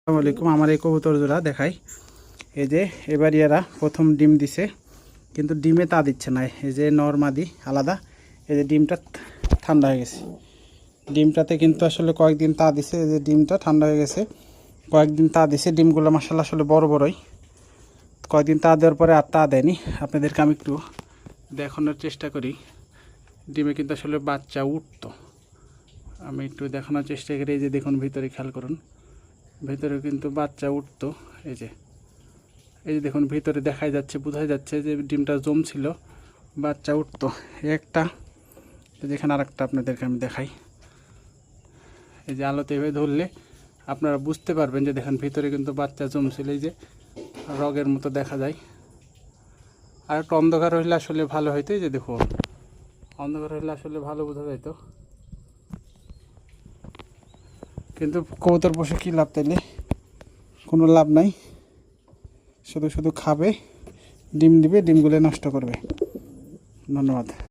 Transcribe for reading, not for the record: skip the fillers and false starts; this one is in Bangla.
আসসালামু আলাইকুম। আমার এই কবুতর জোড়া দেখাই। এই যে এবার এরা প্রথম ডিম দিছে, কিন্তু ডিমে তা দিচ্ছে না। এই যে নর মাদি আলাদা। এই যে ডিমটা ঠান্ডা হয়ে গেছে, ডিমটাতে কিন্তু আসলে কয়েকদিন তা দিছে। এই যে ডিমটা ঠান্ডা হয়ে গেছে, কয়েকদিন তা দিছে। ডিমগুলো মাশাআল্লাহ আসলে বড় বড়ই। কয়েকদিন তা দেওয়ার পরে আর তা দেয়নি। আপনাদেরকে আমি একটু দেখানোর চেষ্টা করি। ডিমে কিন্তু আসলে বাচ্চা উঠতো, আমি একটু দেখানোর চেষ্টা করি। এই যে দেখুন, ভিতরে খেয়াল করুন, ভিতরে কিন্তু বাচ্চা উঠতো। এই যে দেখুন, ভিতরে দেখাই যাচ্ছে, বোঝাই যাচ্ছে যে ডিমটা জমছিল, বাচ্চা উঠতো একটা। যেখানে আর একটা আপনাদেরকে আমি দেখাই। এই যে আলোতে এভাবে ধরলে আপনারা বুঝতে পারবেন যে দেখেন ভিতরে কিন্তু বাচ্চা জমছিল। এই যে রগের মতো দেখা যায়। আর একটু অন্ধকার হইলে আসলে ভালো হইতো। এই যে দেখুন, অন্ধকার হইলে আসলে ভালো বোঝা যাইতো, কিন্তু কবুতর পোষে কী লাভ? তাইলে কোনো লাভ নাই। শুধু শুধু খাবে, ডিম দিবে, ডিমগুলো নষ্ট করবে। ধন্যবাদ।